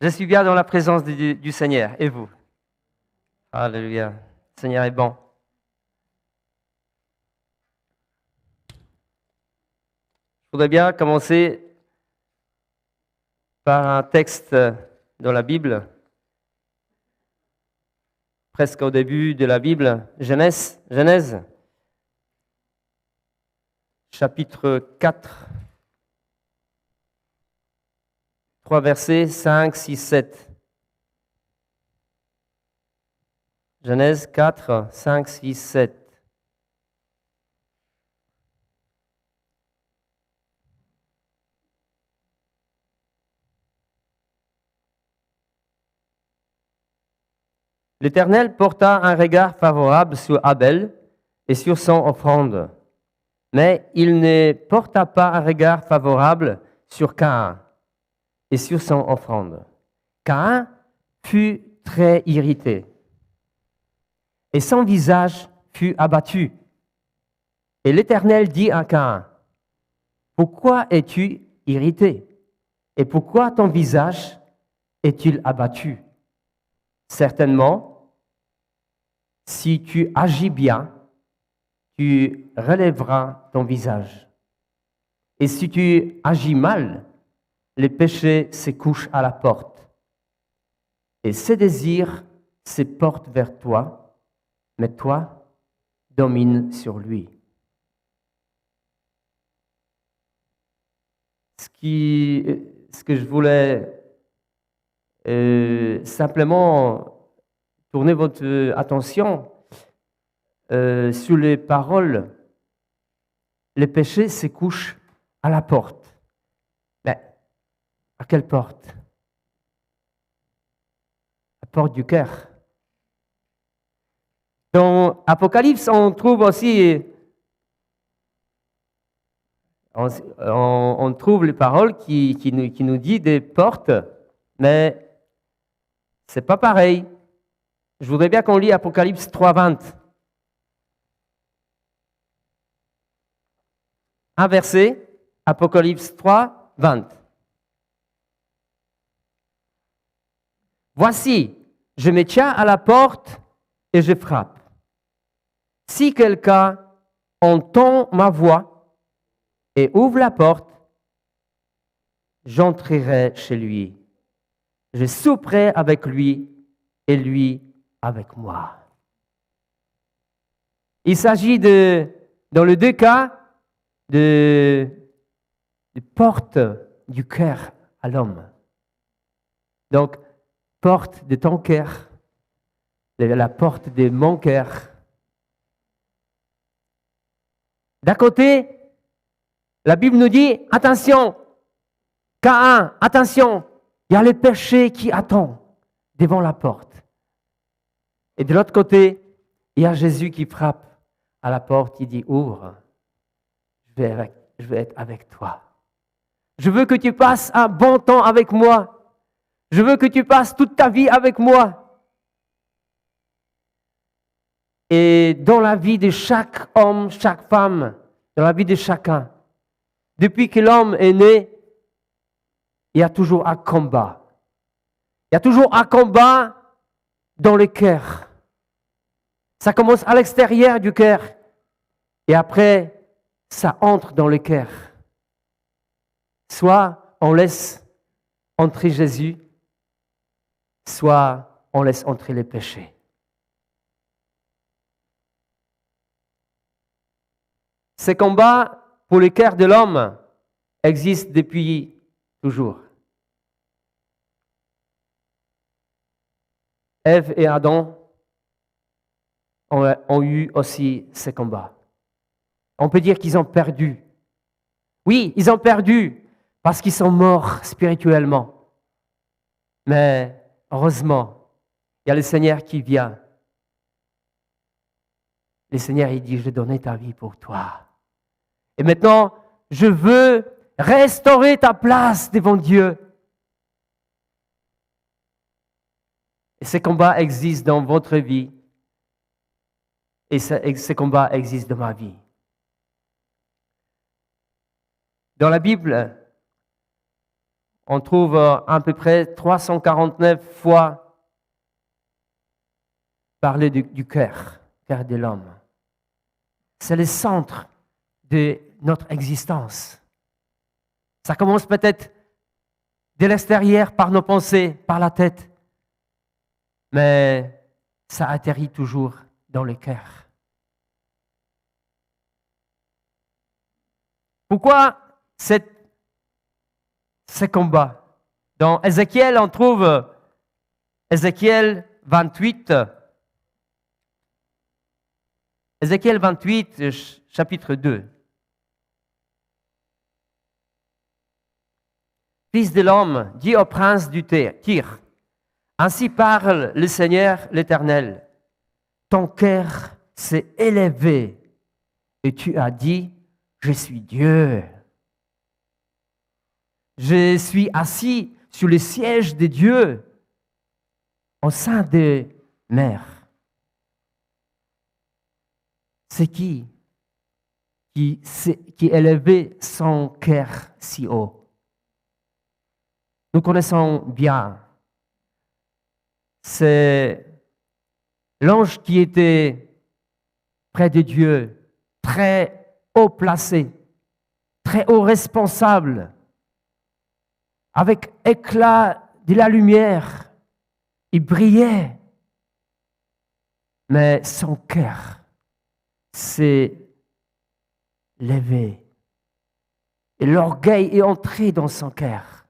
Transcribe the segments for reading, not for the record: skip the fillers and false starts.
Je suis bien dans la présence du Seigneur. Et vous? Alléluia. Le Seigneur est bon. Je voudrais bien commencer par un texte dans la Bible, presque au début de la Bible, Genèse, chapitre 4, 3 versets 5, 6, 7. Genèse 4, 5, 6, 7. L'Éternel porta un regard favorable sur Abel et sur son offrande, mais il ne porta pas un regard favorable sur Caïn et sur son offrande. Caïn fut très irrité et son visage fut abattu. Et l'Éternel dit à Caïn, « Pourquoi es-tu irrité? Et pourquoi ton visage est-il abattu? Certainement, si tu agis bien, tu relèveras ton visage. Et si tu agis mal, les péchés se couchent à la porte. Et ses désirs se portent vers toi, mais toi domines sur lui. » Ce que je voulais simplement tourner votre attention sur les paroles. Les péchés se couchent à la porte. Mais à quelle porte? La porte du cœur. Dans Apocalypse, on trouve aussi, on trouve les paroles qui nous disent des portes, mais c'est pas pareil. Je voudrais bien qu'on lit Apocalypse 3, 20. Un verset, Apocalypse 3, 20. Voici, je me tiens à la porte et je frappe. Si quelqu'un entend ma voix et ouvre la porte, j'entrerai chez lui. Je souperai avec lui et lui avec moi. Il s'agit dans les deux cas, de porte du cœur à l'homme. Donc, porte de ton cœur, de la porte de mon cœur. D'un côté, la Bible nous dit, attention, Caïn, attention, il y a le péché qui attend devant la porte. Et de l'autre côté, il y a Jésus qui frappe à la porte, il dit, ouvre, je vais être avec toi. Je veux que tu passes un bon temps avec moi. Je veux que tu passes toute ta vie avec moi. Et dans la vie de chaque homme, chaque femme, dans la vie de chacun, depuis que l'homme est né, il y a toujours un combat. Il y a toujours un combat dans le cœur. Ça commence à l'extérieur du cœur et après, ça entre dans le cœur. Soit on laisse entrer Jésus, soit on laisse entrer les péchés. Ces combats pour le cœur de l'homme existent depuis toujours. Ève et Adam ont eu aussi ces combats. On peut dire qu'ils ont perdu. Oui, ils ont perdu parce qu'ils sont morts spirituellement. Mais heureusement, il y a le Seigneur qui vient. Le Seigneur, il dit, je donnais ta vie pour toi. Et maintenant, je veux restaurer ta place devant Dieu. Et ces combats existent dans votre vie. Et ces combats existent dans ma vie. Dans la Bible, on trouve à peu près 349 fois parler du cœur de l'homme. C'est le centre de notre existence. Ça commence peut-être de l'extérieur par nos pensées, par la tête, mais ça atterrit toujours dans le cœur. Pourquoi ce combat? Dans Ézéchiel, on trouve Ézéchiel 28. Ézéchiel 28, chapitre 2. Fils de l'homme, dis au prince du Tyr, ainsi parle le Seigneur l'Éternel. Ton cœur s'est élevé et tu as dit, je suis Dieu. Je suis assis sur le siège de Dieu au sein des mers. C'est qui élevait son cœur si haut? Nous connaissons bien. C'est l'ange qui était près de Dieu, très haut placé, très haut responsable, avec éclat de la lumière. Il brillait, mais son cœur s'est levé. Et l'orgueil est entré dans son cœur.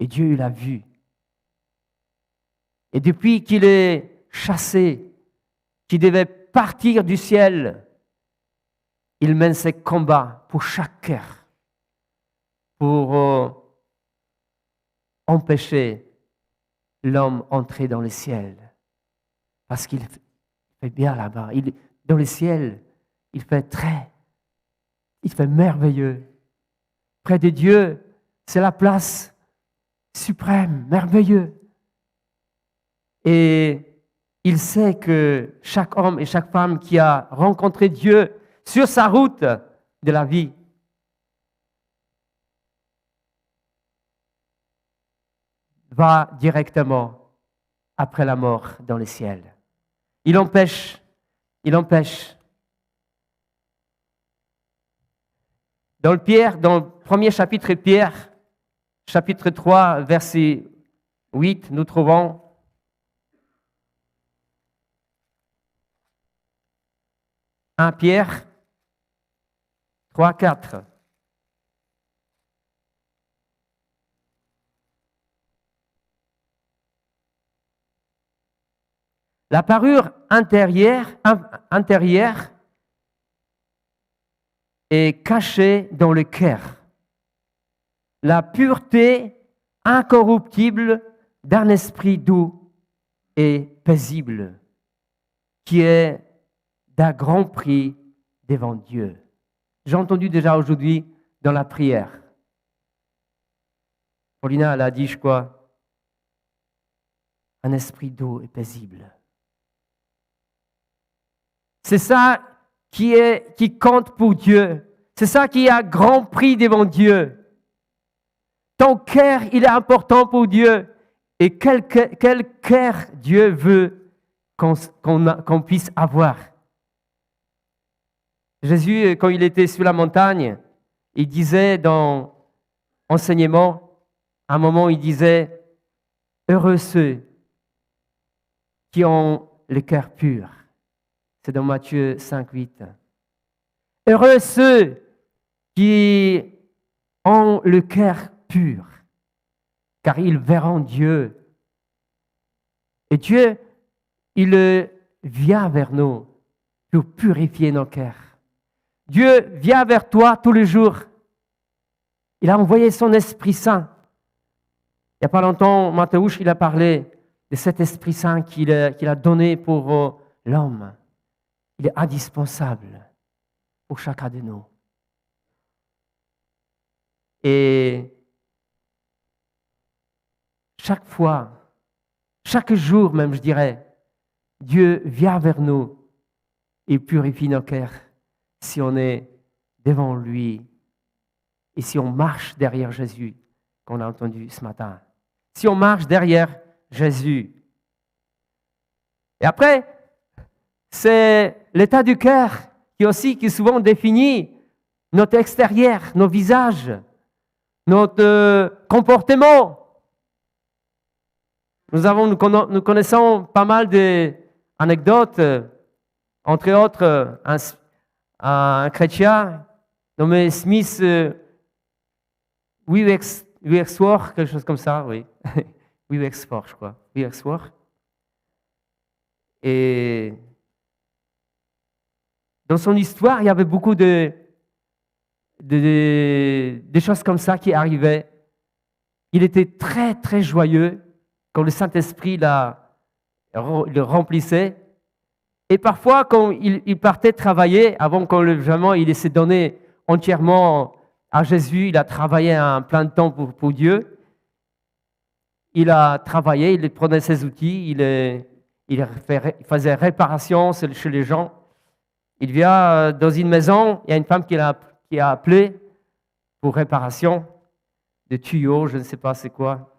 Et Dieu l'a vu. Et depuis qu'il est chassé, qu'il devait partir du ciel, il mène ses combats pour chaque cœur, pour empêcher l'homme d'entrer dans le ciel. Parce qu'il fait bien là-bas. Dans le ciel, il fait merveilleux. Près de Dieu, c'est la place suprême, merveilleux. Et il sait que chaque homme et chaque femme qui a rencontré Dieu sur sa route de la vie va directement après la mort dans le ciel. Il empêche. Dans le premier chapitre de Pierre, chapitre 3, verset 8, nous trouvons Pierre 3, 4. La parure intérieure est cachée dans le cœur. La pureté incorruptible d'un esprit doux et paisible, qui est d'un grand prix devant Dieu. J'ai entendu déjà aujourd'hui dans la prière. Paulina, elle a dit, je crois, un esprit doux et paisible. C'est ça qui compte pour Dieu. C'est ça qui a grand prix devant Dieu. Ton cœur, il est important pour Dieu. Et quel cœur Dieu veut qu'on puisse avoir. Jésus, quand il était sur la montagne, il disait dans enseignement, à un moment, il disait, heureux ceux qui ont le cœur pur. C'est dans Matthieu 5, 8. Heureux ceux qui ont le cœur pur, car ils verront Dieu. Et Dieu, il vient vers nous pour purifier nos cœurs. Dieu vient vers toi tous les jours. Il a envoyé son Esprit Saint. Il n'y a pas longtemps, Mathéouche, il a parlé de cet Esprit Saint qu'il a donné pour l'homme. Il est indispensable pour chacun de nous. Et chaque fois, chaque jour même, je dirais, Dieu vient vers nous et purifie nos cœurs si on est devant lui et si on marche derrière Jésus qu'on a entendu ce matin. Si on marche derrière Jésus. Et après, c'est l'état du cœur qui souvent définit notre extérieur, nos visages, notre comportement. Nous connaissons pas mal d'anecdotes, entre autres un chrétien nommé Smith Wigglesworth, quelque chose comme ça, oui. Wigglesworth, je crois. Wigglesworth. Et dans son histoire, il y avait beaucoup de choses comme ça qui arrivaient. Il était très, très joyeux quand le Saint-Esprit le remplissait. Et parfois, quand il partait travailler, avant vraiment il s'est donné entièrement à Jésus, il a travaillé un plein de temps pour Dieu. Il a travaillé, il prenait ses outils, il faisait réparation chez les gens. Il vient dans une maison, il y a une femme qui a appelé pour réparation de tuyaux, je ne sais pas c'est quoi.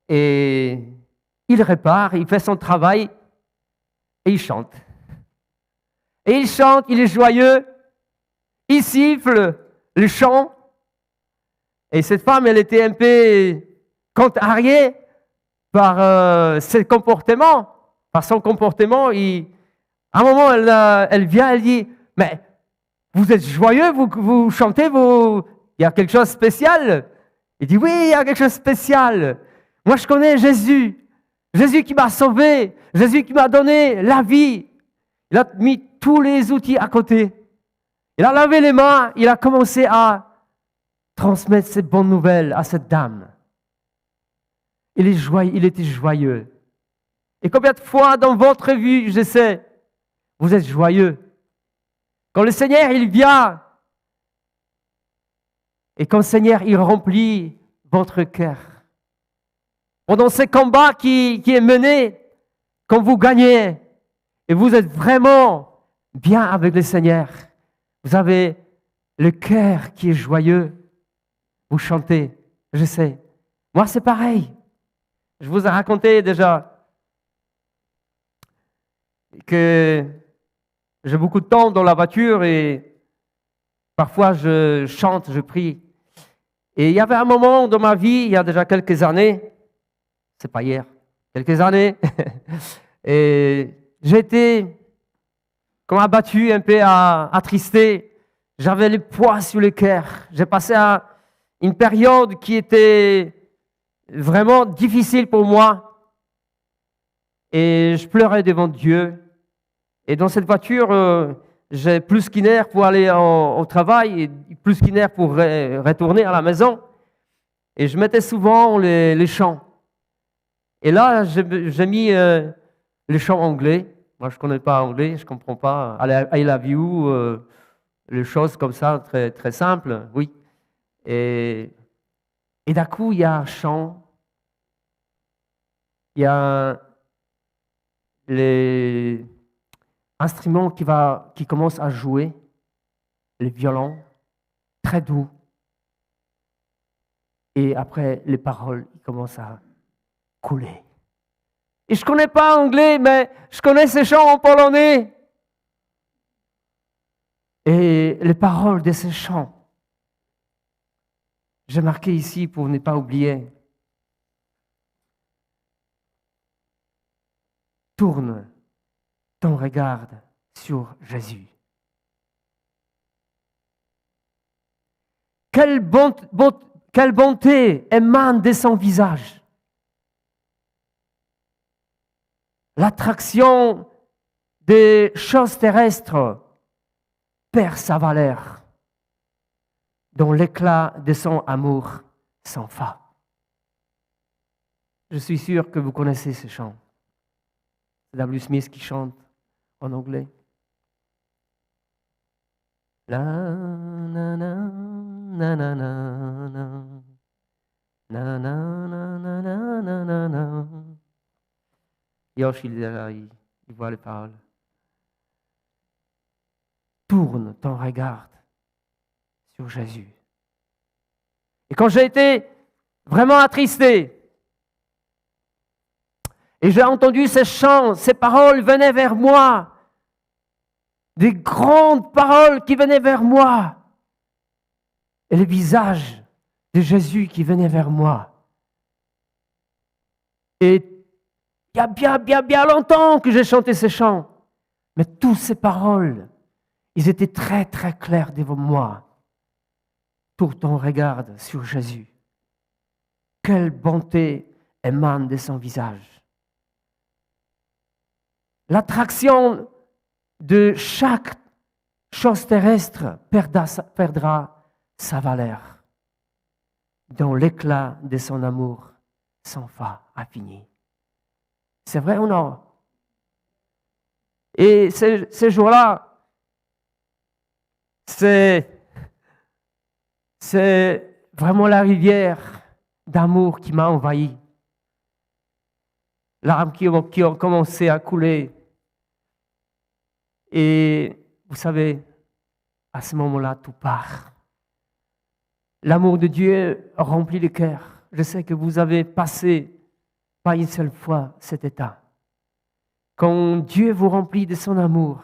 Et il répare, il fait son travail et il chante. Et il chante, il est joyeux, il siffle le chant. Et cette femme, elle était un peu contrariée par son comportement. À un moment, elle vient, elle dit, mais vous êtes joyeux, vous chantez, il y a quelque chose de spécial. Il dit, oui, il y a quelque chose de spécial. Moi, je connais Jésus. Jésus qui m'a sauvé. Jésus qui m'a donné la vie. Il a mis tous les outils à côté. Il a lavé les mains. Il a commencé à transmettre ces bonnes nouvelles à cette dame. Il était joyeux. Et combien de fois dans votre vie, je sais, vous êtes joyeux. Quand le Seigneur, il vient, et quand le Seigneur, il remplit votre cœur. Pendant ce combat qui est mené, quand vous gagnez, et vous êtes vraiment bien avec le Seigneur, vous avez le cœur qui est joyeux, vous chantez, je sais. Moi, c'est pareil. Je vous ai raconté déjà que j'ai beaucoup de temps dans la voiture et parfois je chante, je prie. Et il y avait un moment dans ma vie, il y a déjà quelques années, c'est pas hier, quelques années, et j'étais comme abattu, un peu attristé. J'avais le poids sur le cœur. J'ai passé une période qui était vraiment difficile pour moi. Et je pleurais devant Dieu. Et dans cette voiture, j'ai plus qu'une heure pour aller au travail et plus qu'une heure pour retourner à la maison. Et je mettais souvent les chants. Et là, j'ai mis les chants anglais. Moi, je ne connais pas anglais, je ne comprends pas. I love you, les choses comme ça, très, très simples, oui. Et d'un coup, il y a un chant. Il y a les instruments qui commencent à jouer, les violons, très doux. Et après, les paroles commencent à couler. Et je ne connais pas anglais, mais je connais ces chants en polonais. Et les paroles de ces chants, j'ai marqué ici pour ne pas oublier. Tourne ton regard sur Jésus. Quelle bonté émane de son visage. L'attraction des choses terrestres perd sa valeur, dont l'éclat de son amour sans fin. Je suis sûr que vous connaissez ce chant. C'est W. Smith qui chante en anglais. La na na na na na na na na na na na na na. Yosh, il est là, il voit les paroles. Tourne ton regard sur Jésus. Et quand j'ai été vraiment attristé, et j'ai entendu ces chants, ces paroles venaient vers moi, des grandes paroles qui venaient vers moi, et le visage de Jésus qui venait vers moi. Et il y a bien longtemps que j'ai chanté ces chants, mais toutes ces paroles, ils étaient très, très clairs devant moi. Tout on regarde sur Jésus. Quelle bonté émane de son visage. L'attraction de chaque chose terrestre perdra sa valeur, dont l'éclat de son amour sans fin infini. C'est vrai ou non? Et ces jours-là, c'est vraiment la rivière d'amour qui m'a envahi. Larmes qui ont commencé à couler. Et vous savez, à ce moment-là, tout part. L'amour de Dieu remplit le cœur. Je sais que vous avez passé pas une seule fois cet état. Quand Dieu vous remplit de son amour,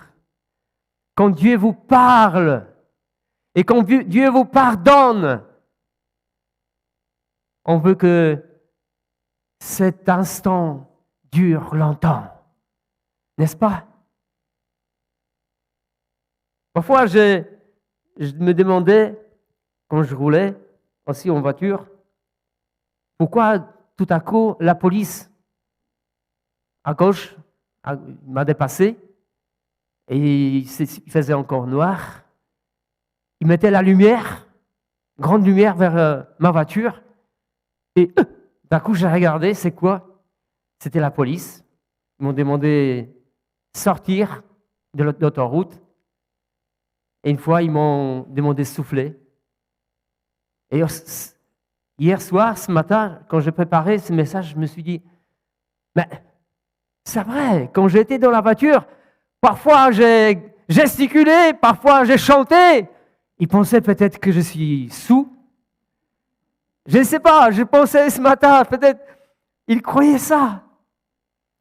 quand Dieu vous parle et quand Dieu vous pardonne, on veut que cet instant dure longtemps. N'est-ce pas? Parfois, je me demandais, quand je roulais aussi en voiture, pourquoi tout à coup la police à gauche m'a dépassé et il faisait encore noir. Il mettait la lumière, grande lumière vers ma voiture et d'un coup j'ai regardé, c'est quoi? C'était la police. Ils m'ont demandé de sortir de l'autoroute et une fois ils m'ont demandé de souffler. Et hier soir, ce matin, quand j'ai préparé ce message, je me suis dit, mais c'est vrai, quand j'étais dans la voiture, parfois j'ai gesticulé, parfois j'ai chanté. Ils pensaient peut-être que je suis saoul. Je ne sais pas, je pensais ce matin, peut-être, ils croyaient ça.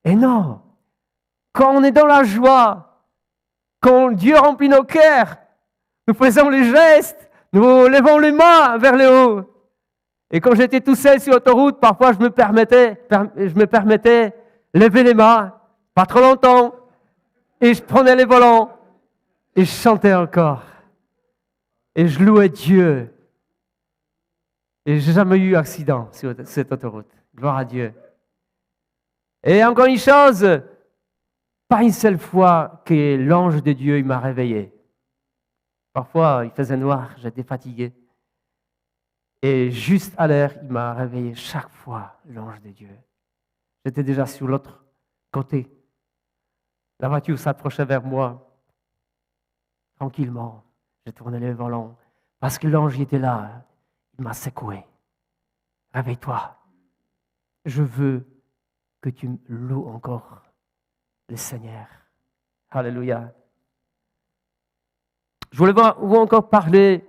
Et non, quand on est dans la joie, quand Dieu remplit nos cœurs, nous faisons les gestes, nous levons les mains vers le haut. Et quand j'étais tout seul sur l'autoroute, parfois je me permettais lever les mains, pas trop longtemps, et je prenais les volants, et je chantais encore. Et je louais Dieu. Et je n'ai jamais eu d'accident sur cette autoroute. Gloire à Dieu. Et encore une chose, pas une seule fois que l'ange de Dieu il m'a réveillé. Parfois, il faisait noir, j'étais fatigué. Et juste à l'heure, il m'a réveillé chaque fois, l'ange de Dieu. J'étais déjà sur l'autre côté. La voiture s'approchait vers moi. Tranquillement, j'ai tourné les volants. Parce que l'ange était là, il m'a secoué. Réveille-toi. Je veux que tu loues encore le Seigneur. Alléluia. Je voulais vous encore parler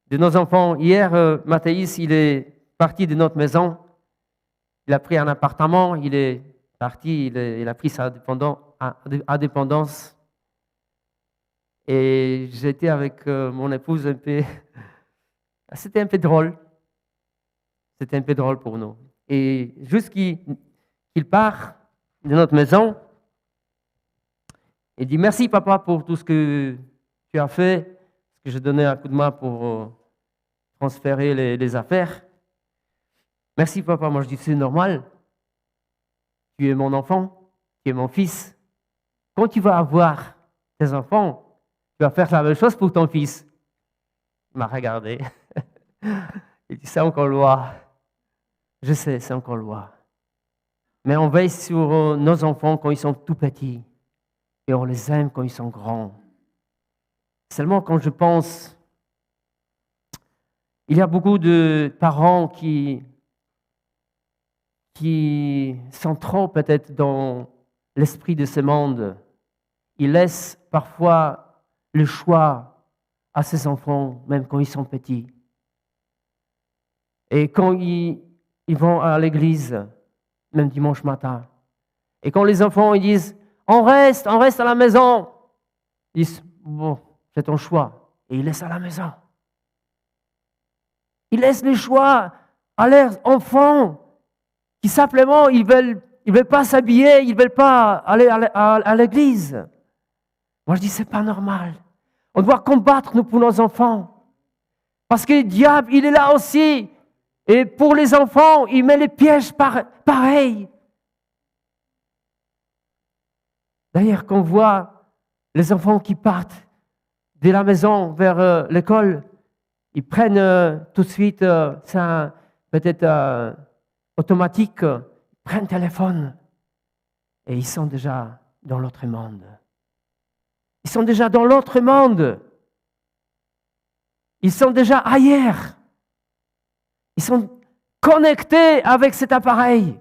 de nos enfants. Hier, Mathéis, il est parti de notre maison. Il a pris un appartement. Il est parti. Il a pris sa indépendance. Et j'étais avec mon épouse un peu. C'était un peu drôle. C'était un peu drôle pour nous. Et juste qu'il part de notre maison, il dit merci papa pour tout ce que tu as fait, parce que j'ai donné un coup de main pour transférer les affaires. Merci papa, moi je dis c'est normal. Tu es mon enfant, tu es mon fils. Quand tu vas avoir tes enfants, tu vas faire la même chose pour ton fils. Il m'a regardé. Il dit c'est encore loi. Je sais, c'est encore loi. Mais on veille sur nos enfants quand ils sont tout petits et on les aime quand ils sont grands. Seulement quand je pense, il y a beaucoup de parents qui sont trop peut-être dans l'esprit de ce monde. Ils laissent parfois le choix à ses enfants, même quand ils sont petits. Et quand ils vont à l'église, même dimanche matin, et quand les enfants ils disent on reste à la maison, ils disent bon, c'est ton choix. Et ils laissent à la maison. Ils laissent les choix à leurs enfants qui simplement ils veulent pas s'habiller, ils veulent pas aller à l'église. Moi je dis c'est pas normal. On doit combattre nous pour nos enfants. Parce que le diable, il est là aussi. Et pour les enfants, il met les pièges pareils. D'ailleurs, quand on voit les enfants qui partent de la maison vers l'école, ils prennent tout de suite, ça peut-être automatique, ils prennent le téléphone et ils sont déjà dans l'autre monde. Ils sont déjà dans l'autre monde. Ils sont déjà ailleurs. Ils sont connectés avec cet appareil.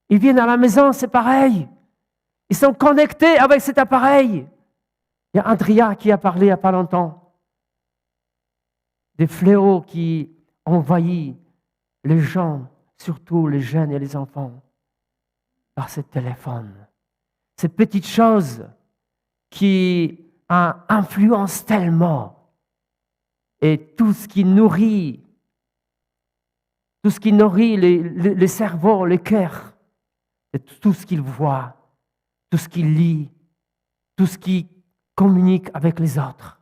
Ils viennent à la maison, c'est pareil. Ils sont connectés avec cet appareil. Il y a Andrea qui a parlé il n'y a pas longtemps des fléaux qui envahissent les gens, surtout les jeunes et les enfants, par ce téléphone. Ces petites choses qui influencent tellement. Et tout ce qui nourrit les cerveaux, les cœurs, tout ce qu'ils voient, tout ce qu'ils lisent, tout ce qui communique avec les autres.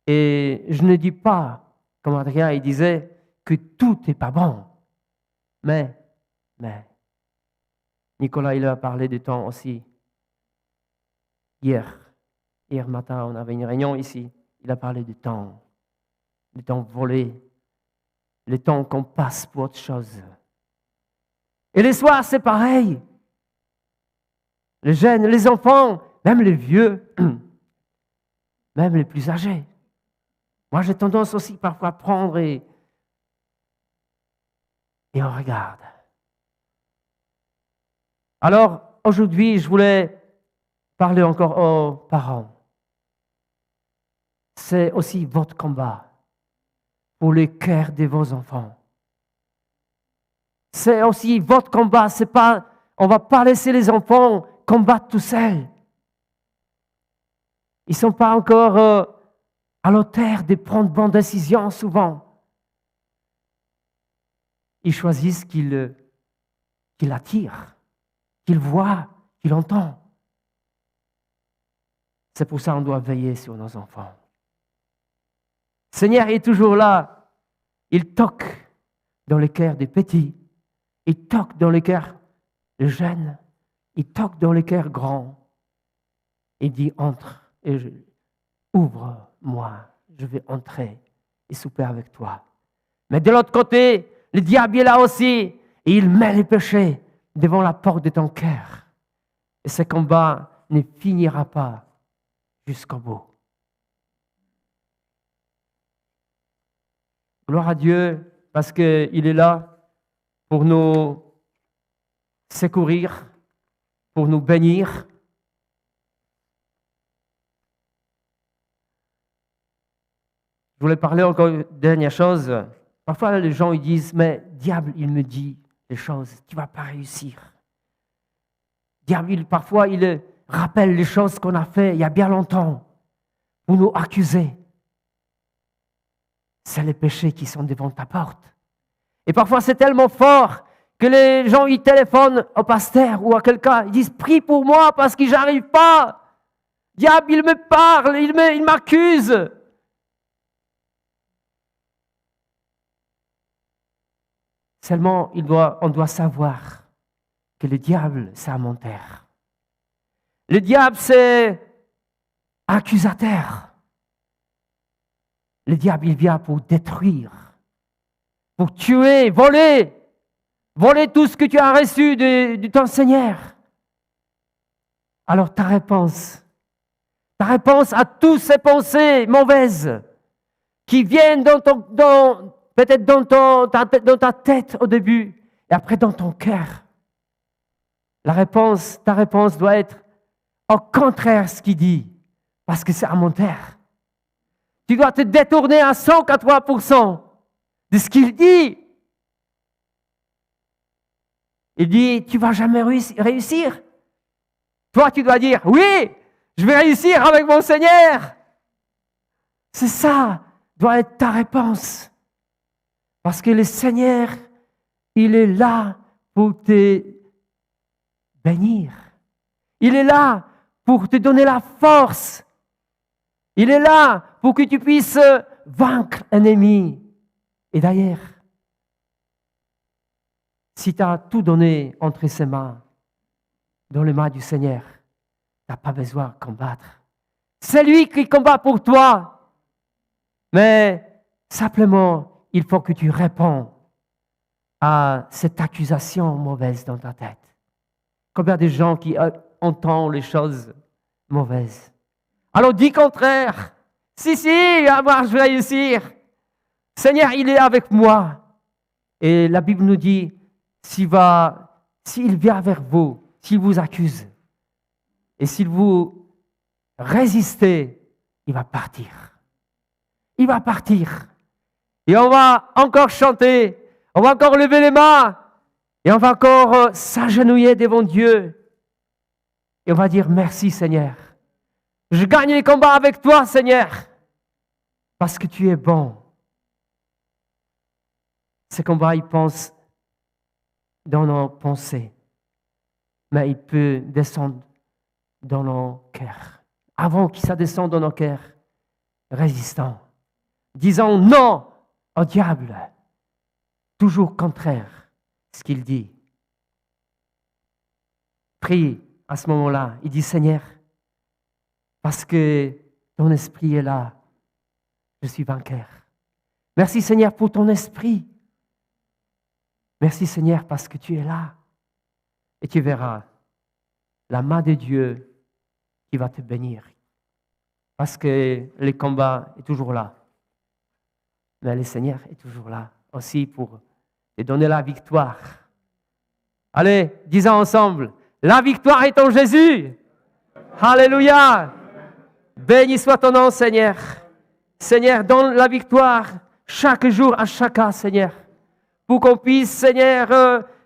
Et je ne dis pas, comme Adrien il disait, que tout n'est pas bon. Mais, Nicolas il a parlé du temps aussi. Hier matin, on avait une réunion ici. Il a parlé du temps volé, le temps qu'on passe pour autre chose. Et les soirs, c'est pareil. Les jeunes, les enfants, même les vieux, même les plus âgés. Moi, j'ai tendance aussi parfois à prendre et on regarde. Alors, aujourd'hui, je voulais parler encore aux parents. C'est aussi votre combat pour le cœur de vos enfants. C'est aussi votre combat. C'est pas, on ne va pas laisser les enfants combattre tout seuls. Ils ne sont pas encore à l'auteur de prendre bonnes décisions souvent. Ils choisissent qu'ils attirent, qu'ils voient, qu'ils entendent. C'est pour ça qu'on doit veiller sur nos enfants. Le Seigneur est toujours là. Il toque dans le cœur des petits. Il toque dans le cœur des jeunes. Il toque dans le cœur grands. Il dit entre et ouvre-moi. Je vais entrer et souper avec toi. Mais de l'autre côté, le diable est là aussi. Et il met les péchés devant la porte de ton cœur. Et ce combat ne finira pas jusqu'au bout. Gloire à Dieu, parce qu'il est là pour nous secourir, pour nous bénir. Je voulais parler encore une dernière chose. Parfois, les gens ils disent, mais diable, il me dit des choses, tu ne vas pas réussir. Diable, parfois, il rappelle les choses qu'on a faites il y a bien longtemps pour nous accuser. C'est les péchés qui sont devant ta porte. Et parfois, c'est tellement fort que les gens, ils téléphonent au pasteur ou à quelqu'un. Ils disent, prie pour moi parce que j'arrive pas. Diable, il me parle, il m'accuse. Seulement, on doit savoir que le diable, c'est un menteur. Le diable, c'est accusateur. Le diable, il vient pour détruire, pour tuer, voler tout ce que tu as reçu de ton Seigneur. Alors ta réponse à toutes ces pensées mauvaises qui viennent peut-être dans ta tête au début et après dans ton cœur, ta réponse doit être au contraire ce qu'il dit, parce que c'est un menteur. Tu dois te détourner à 180% de ce qu'il dit. Il dit, tu ne vas jamais réussir. Toi, tu dois dire, oui, je vais réussir avec mon Seigneur. C'est ça, doit être ta réponse. Parce que le Seigneur, il est là pour te bénir. Il est là pour te donner la force. Il est là pour que tu puisses vaincre l'ennemi. Et d'ailleurs, si tu as tout donné entre ses mains, dans les mains du Seigneur, tu n'as pas besoin de combattre. C'est lui qui combat pour toi. Mais simplement, il faut que tu réponds à cette accusation mauvaise dans ta tête. Combien de gens qui entendent les choses mauvaises? Alors dis contraire. Si, moi je vais réussir. Seigneur, il est avec moi. Et la Bible nous dit, s'il vient vers vous, s'il vous accuse, et s'il vous résistez, il va partir. Il va partir. Et on va encore chanter, on va encore lever les mains, et on va encore s'agenouiller devant Dieu. Et on va dire, merci Seigneur. Je gagne les combats avec toi, Seigneur, parce que tu es bon. Ces combats, ils pensent dans nos pensées, mais il peut descendre dans nos cœurs. Avant que ça descende dans nos cœurs, résistons. Disons non au diable, toujours contraire à ce qu'il dit. Prie à ce moment-là, il dit Seigneur, parce que ton esprit est là, je suis vainqueur. Merci Seigneur pour ton esprit. Merci Seigneur parce que tu es là. Et tu verras la main de Dieu qui va te bénir. Parce que le combat est toujours là. Mais le Seigneur est toujours là aussi pour te donner la victoire. Allez, disons ensemble, la victoire est en Jésus. Alléluia. Béni soit ton nom, Seigneur. Seigneur, donne la victoire chaque jour à chacun, Seigneur. Pour qu'on puisse, Seigneur,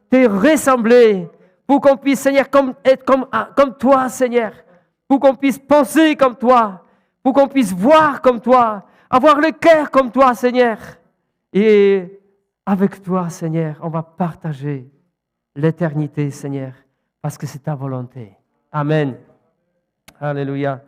te ressembler. Pour qu'on puisse, Seigneur, être comme toi, Seigneur. Pour qu'on puisse penser comme toi. Pour qu'on puisse voir comme toi. Avoir le cœur comme toi, Seigneur. Et avec toi, Seigneur, on va partager l'éternité, Seigneur. Parce que c'est ta volonté. Amen. Alléluia.